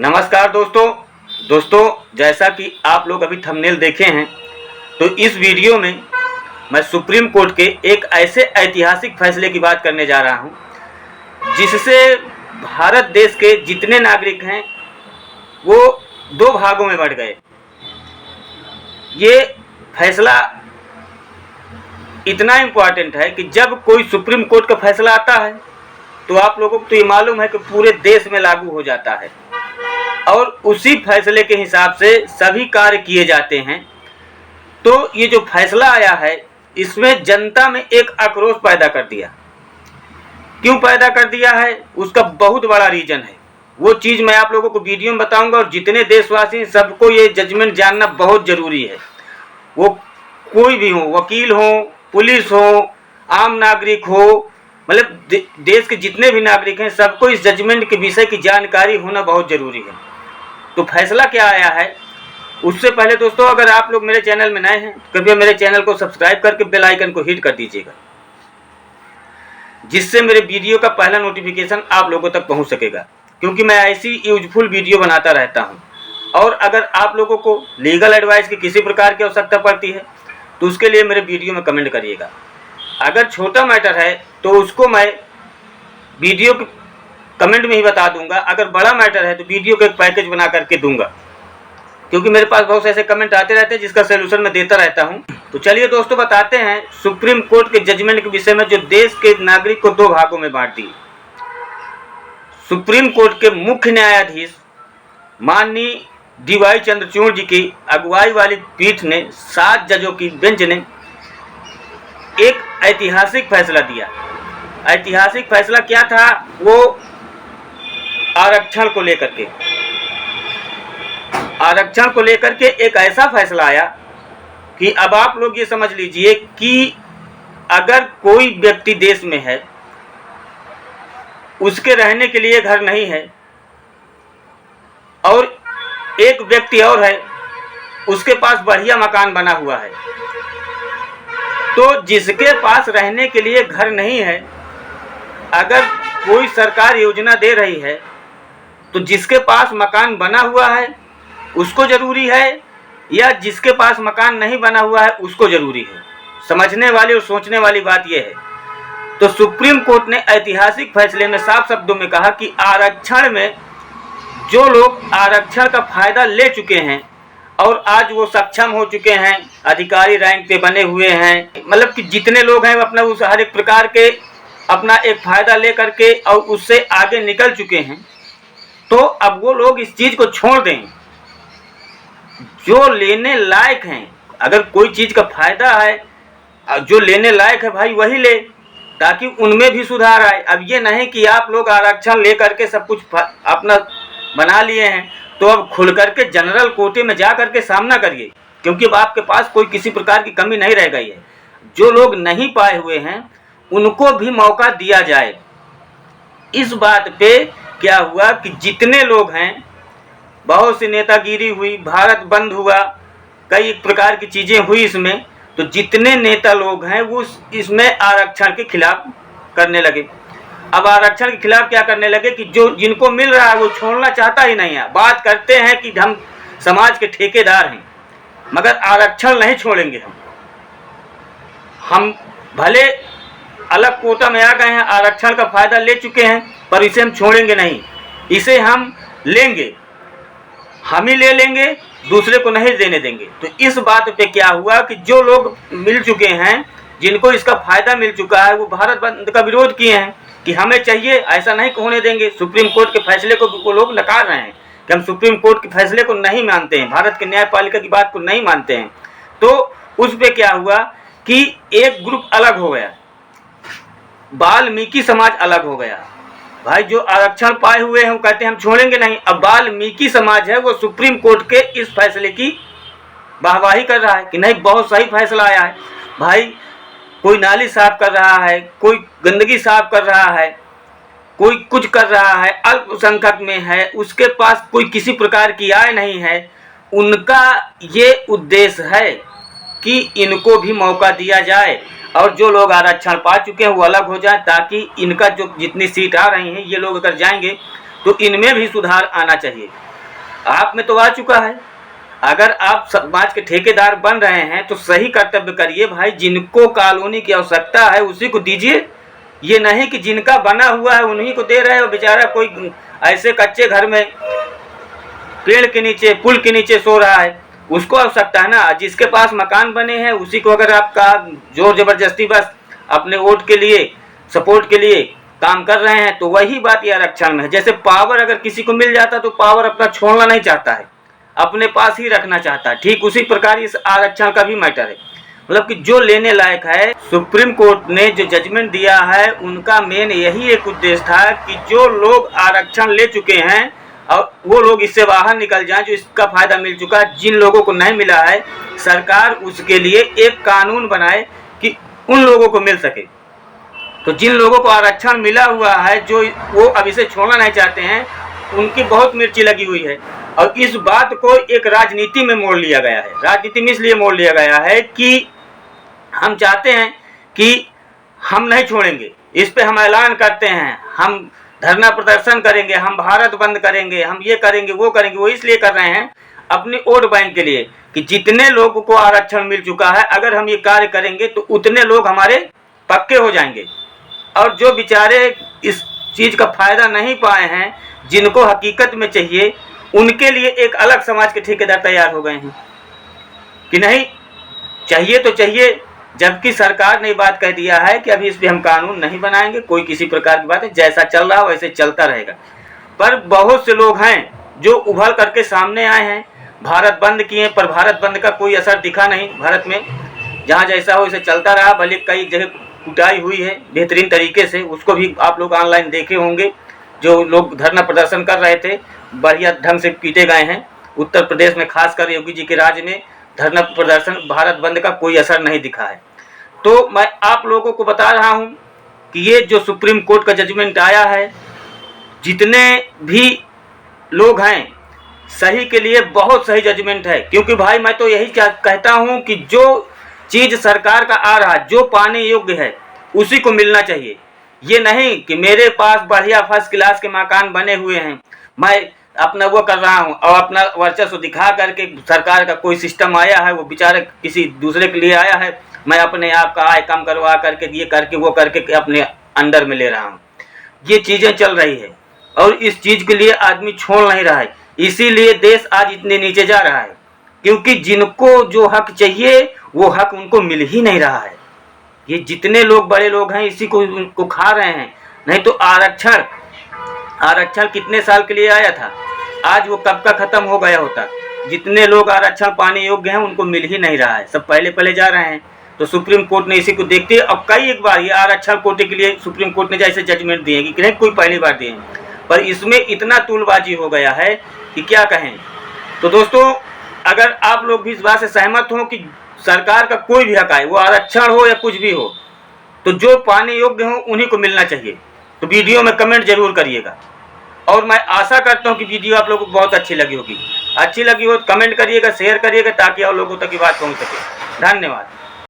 नमस्कार दोस्तों, जैसा कि आप लोग अभी थंबनेल देखे हैं, तो इस वीडियो में मैं सुप्रीम कोर्ट के एक ऐसे ऐतिहासिक फैसले की बात करने जा रहा हूं, जिससे भारत देश के जितने नागरिक हैं वो दो भागों में बढ़ गए। ये फैसला इतना इम्पोर्टेंट है कि जब कोई सुप्रीम कोर्ट का फैसला आता है तो आप लोगों को तो ये मालूम है कि पूरे देश में लागू हो जाता है और उसी फैसले के हिसाब से सभी कार्य किए जाते हैं। तो ये जो फैसला आया है इसमें जनता में एक आक्रोश पैदा कर दिया। क्यों पैदा कर दिया है, उसका बहुत बड़ा रीजन है। वो चीज़ मैं आप लोगों को वीडियो में बताऊंगा और जितने देशवासी सबको ये जजमेंट जानना बहुत ज़रूरी है। वो कोई भी हो, वकील हो, पुलिस हो, आम नागरिक हो, मतलब देश के जितने भी नागरिक हैं सबको इस जजमेंट के विषय की जानकारी होना बहुत ज़रूरी है। तो फैसला क्या आया है, उससे पहले दोस्तों अगर आप लोग मेरे चैनल में नए हैं तो कृपया मेरे चैनल को सब्सक्राइब करके बेल आइकन को हिट कर दीजिएगा, जिससे मेरे वीडियो का पहला नोटिफिकेशन आप लोगों तक पहुंच सकेगा, क्योंकि मैं ऐसी यूजफुल वीडियो बनाता रहता हूं। और अगर आप लोगों को लीगल एडवाइस की किसी प्रकार की आवश्यकता पड़ती है तो उसके लिए मेरे वीडियो में कमेंट करिएगा। अगर छोटा मैटर है तो उसको मैं वीडियो के कमेंट में ही बता दूंगा, अगर बड़ा मैटर है तो वीडियो का एक पैकेज बना करके दूंगा, क्योंकि मेरे पास बहुत से ऐसे कमेंट आते रहते हैं जिसका सोल्यूशन मैं देता रहता हूं। तो चलिए दोस्तों बताते हैं सुप्रीम कोर्ट के जजमेंट के विषय में, जो देश के नागरिक को दो भागों में बांट दी। सुप्रीम कोर्ट के मुख्य न्यायाधीश माननीय DY चंद्रचूड़ जी की अगुवाई वाली पीठ ने 7 जजों की बेंच ने एक ऐतिहासिक फैसला दिया। ऐतिहासिक फैसला क्या था, वो आरक्षण को लेकर के एक ऐसा फैसला आया कि अब आप लोग ये समझ लीजिए कि अगर कोई व्यक्ति देश में है, उसके रहने के लिए घर नहीं है, और एक व्यक्ति और है उसके पास बढ़िया मकान बना हुआ है, तो जिसके पास रहने के लिए घर नहीं है, अगर कोई सरकार योजना दे रही है तो जिसके पास मकान बना हुआ है उसको ज़रूरी है या जिसके पास मकान नहीं बना हुआ है उसको ज़रूरी है। समझने वाली और सोचने वाली बात यह है। तो सुप्रीम कोर्ट ने ऐतिहासिक फैसले में साफ शब्दों में कहा कि आरक्षण में जो लोग आरक्षण का फ़ायदा ले चुके हैं और आज वो सक्षम हो चुके हैं, अधिकारी रैंक पे बने हुए हैं, मतलब कि जितने लोग हैं अपना उस हर एक प्रकार के अपना एक फ़ायदा ले करके और उससे आगे निकल चुके हैं, तो अब वो लोग इस चीज़ को छोड़ दें। जो लेने लायक हैं, अगर कोई चीज़ का फ़ायदा है जो लेने लायक है भाई वही ले, ताकि उनमें भी सुधार आए। अब ये नहीं कि आप लोग आरक्षण ले करके सब कुछ अपना बना लिए हैं तो अब खुल करके जनरल कोटे में जा करके सामना करिए, क्योंकि अब आपके पास कोई किसी प्रकार की कमी नहीं रह गई है। जो लोग नहीं पाए हुए हैं उनको भी मौका दिया जाए। इस बात पे क्या हुआ कि जितने लोग हैं, बहुत सी नेतागिरी हुई, भारत बंद हुआ, कई प्रकार की चीज़ें हुई इसमें, तो जितने नेता लोग हैं वो इसमें आरक्षण के खिलाफ करने लगे। अब आरक्षण के खिलाफ क्या करने लगे कि जो जिनको मिल रहा है वो छोड़ना चाहता ही नहीं है। बात करते हैं कि हम समाज के ठेकेदार हैं, मगर आरक्षण नहीं छोड़ेंगे। हम भले अलग कोटा में आ गए हैं, आरक्षण का फ़ायदा ले चुके हैं, पर इसे हम छोड़ेंगे नहीं, इसे हम लेंगे, हम ही ले लेंगे, दूसरे को नहीं देने देंगे। तो इस बात पे क्या हुआ कि जो लोग मिल चुके हैं, जिनको इसका फ़ायदा मिल चुका है, वो भारत बंद का विरोध किए हैं कि हमें चाहिए, ऐसा नहीं होने देंगे। सुप्रीम कोर्ट के फैसले को वो लोग नकार रहे हैं कि हम सुप्रीम कोर्ट के फैसले को नहीं मानते हैं, भारत के न्यायपालिका की बात को नहीं मानते हैं। तो उस पर क्या हुआ कि एक ग्रुप अलग हो गया, वाल्मीकि समाज अलग हो गया। भाई जो आरक्षण पाए हुए हैं वो कहते हैं हम छोड़ेंगे नहीं। अब वाल्मीकि समाज है वो सुप्रीम कोर्ट के इस फैसले की वाहवाही कर रहा है कि नहीं बहुत सही फैसला आया है। भाई कोई नाली साफ कर रहा है, कोई गंदगी साफ कर रहा है, कोई कुछ कर रहा है, अल्पसंख्यक में है, उसके पास कोई किसी प्रकार की आय नहीं है, उनका ये उद्देश्य है कि इनको भी मौका दिया जाए और जो लोग आरक्षण पा चुके हैं वो अलग हो जाए, ताकि इनका जो जितनी सीट आ रही हैं ये लोग अगर जाएंगे तो इनमें भी सुधार आना चाहिए। आप में तो आ चुका है। अगर आप समाज के ठेकेदार बन रहे हैं तो सही कर्तव्य करिए भाई, जिनको कॉलोनी की आवश्यकता है उसी को दीजिए। ये नहीं कि जिनका बना हुआ है उन्हीं को दे रहे हो। बेचारा कोई ऐसे कच्चे घर में पेड़ के नीचे, पुल के नीचे सो रहा है, उसको आवश्यकता है ना। जिसके पास मकान बने हैं उसी को अगर आपका जोर जबरदस्ती बस अपने वोट के लिए, सपोर्ट के लिए काम कर रहे हैं, तो वही बात ये आरक्षण में है। जैसे पावर अगर किसी को मिल जाता तो पावर अपना छोड़ना नहीं चाहता है, अपने पास ही रखना चाहता है। ठीक उसी प्रकार इस आरक्षण का भी मैटर है, मतलब कि जो लेने लायक है। सुप्रीम कोर्ट ने जो जजमेंट दिया है उनका मेन यही एक उद्देश्य था कि जो लोग आरक्षण ले चुके हैं और वो लोग इससे बाहर निकल जाएं, जो इसका फायदा मिल चुका है। जिन लोगों को नहीं मिला है, सरकार उसके लिए एक कानून बनाए कि उन लोगों को मिल सके। तो जिन लोगों को आरक्षण मिला हुआ है, जो वो अब इसे छोड़ना नहीं चाहते हैं, उनकी बहुत मिर्ची लगी हुई है। और इस बात को एक राजनीति में मोड़ लिया गया है। राजनीति में इसलिए मोड़ लिया गया है कि हम चाहते हैं कि हम नहीं छोड़ेंगे, इस पे हम ऐलान करते हैं, हम धरना प्रदर्शन करेंगे, हम भारत बंद करेंगे, हम ये करेंगे वो करेंगे। वो इसलिए कर रहे हैं अपने वोट बैंक के लिए कि जितने लोगों को आरक्षण मिल चुका है, अगर हम ये कार्य करेंगे तो उतने लोग हमारे पक्के हो जाएंगे। और जो बेचारे इस चीज़ का फायदा नहीं पाए हैं, जिनको हकीकत में चाहिए, उनके लिए एक अलग समाज के ठेकेदार तैयार हो गए हैं कि नहीं चाहिए तो चाहिए। जबकि सरकार ने बात कह दिया है कि अभी इस पे हम कानून नहीं बनाएंगे, कोई किसी प्रकार की बात है, जैसा चल रहा वैसे चलता रहेगा। पर बहुत से लोग हैं जो उभर करके सामने आए हैं, भारत बंद किए, पर भारत बंद का कोई असर दिखा नहीं। भारत में जहाँ जैसा हो वैसे चलता रहा, भले कई जगह कुटाई हुई है बेहतरीन तरीके से, उसको भी आप लोग ऑनलाइन देखे होंगे। जो लोग धरना प्रदर्शन कर रहे थे बढ़िया ढंग से पीटे गए हैं। उत्तर प्रदेश में खासकर योगी जी के राज्य में धरना प्रदर्शन, भारत बंद का कोई असर नहीं दिखा है। तो मैं आप लोगों को बता रहा हूं कि ये जो सुप्रीम कोर्ट का जजमेंट आया है, जितने भी लोग हैं, सही के लिए बहुत सही जजमेंट है। क्योंकि भाई मैं तो यही कहता हूं कि जो चीज़ सरकार का आ रहा है, जो पाने योग्य है, उसी को मिलना चाहिए। ये नहीं कि मेरे पास बढ़िया फर्स्ट क्लास के मकान बने हुए हैं, मैं अपना वो कर रहा हूँ और अपना वर्चस्व दिखा करके सरकार का कोई सिस्टम आया है, वो बेचारा किसी दूसरे के लिए आया है, मैं अपने आप का आय कम करवा करके ये करके वो करके अपने अंडर में ले रहा हूँ। ये चीज़ें चल रही है और इस चीज़ के लिए आदमी छोड़ नहीं रहा है। इसीलिए देश आज इतने नीचे जा रहा है, क्योंकि जिनको जो हक चाहिए वो हक उनको मिल ही नहीं रहा है। ये जितने लोग बड़े लोग हैं इसी को खा रहे हैं। नहीं तो आरक्षण कितने साल के लिए आया था, आज वो कब का खत्म हो गया होता। जितने लोग आरक्षण पाने योग्य हैं उनको मिल ही नहीं रहा है, सब पहले जा रहे हैं। तो सुप्रीम कोर्ट ने इसी को देखते अब कई एक बार ये आरक्षण कोटे के लिए सुप्रीम कोर्ट ने जैसे जजमेंट दिए कि नहीं कोई पहली बार दिए, पर इसमें इतना तूलबाजी हो गया है कि क्या कहें। तो दोस्तों, अगर आप लोग भी इस बात से सहमत हो कि सरकार का कोई भी हक आए, वो आरक्षण हो या कुछ भी हो, तो जो पाने योग्य हो उन्हीं को मिलना चाहिए, तो वीडियो में कमेंट जरूर करिएगा। और मैं आशा करता हूं कि वीडियो आप लोगों को बहुत अच्छी लगी होगी। अच्छी लगी हो तो कमेंट करिएगा, शेयर करिएगा, ताकि और लोगों तक की बात पहुंच सके। धन्यवाद।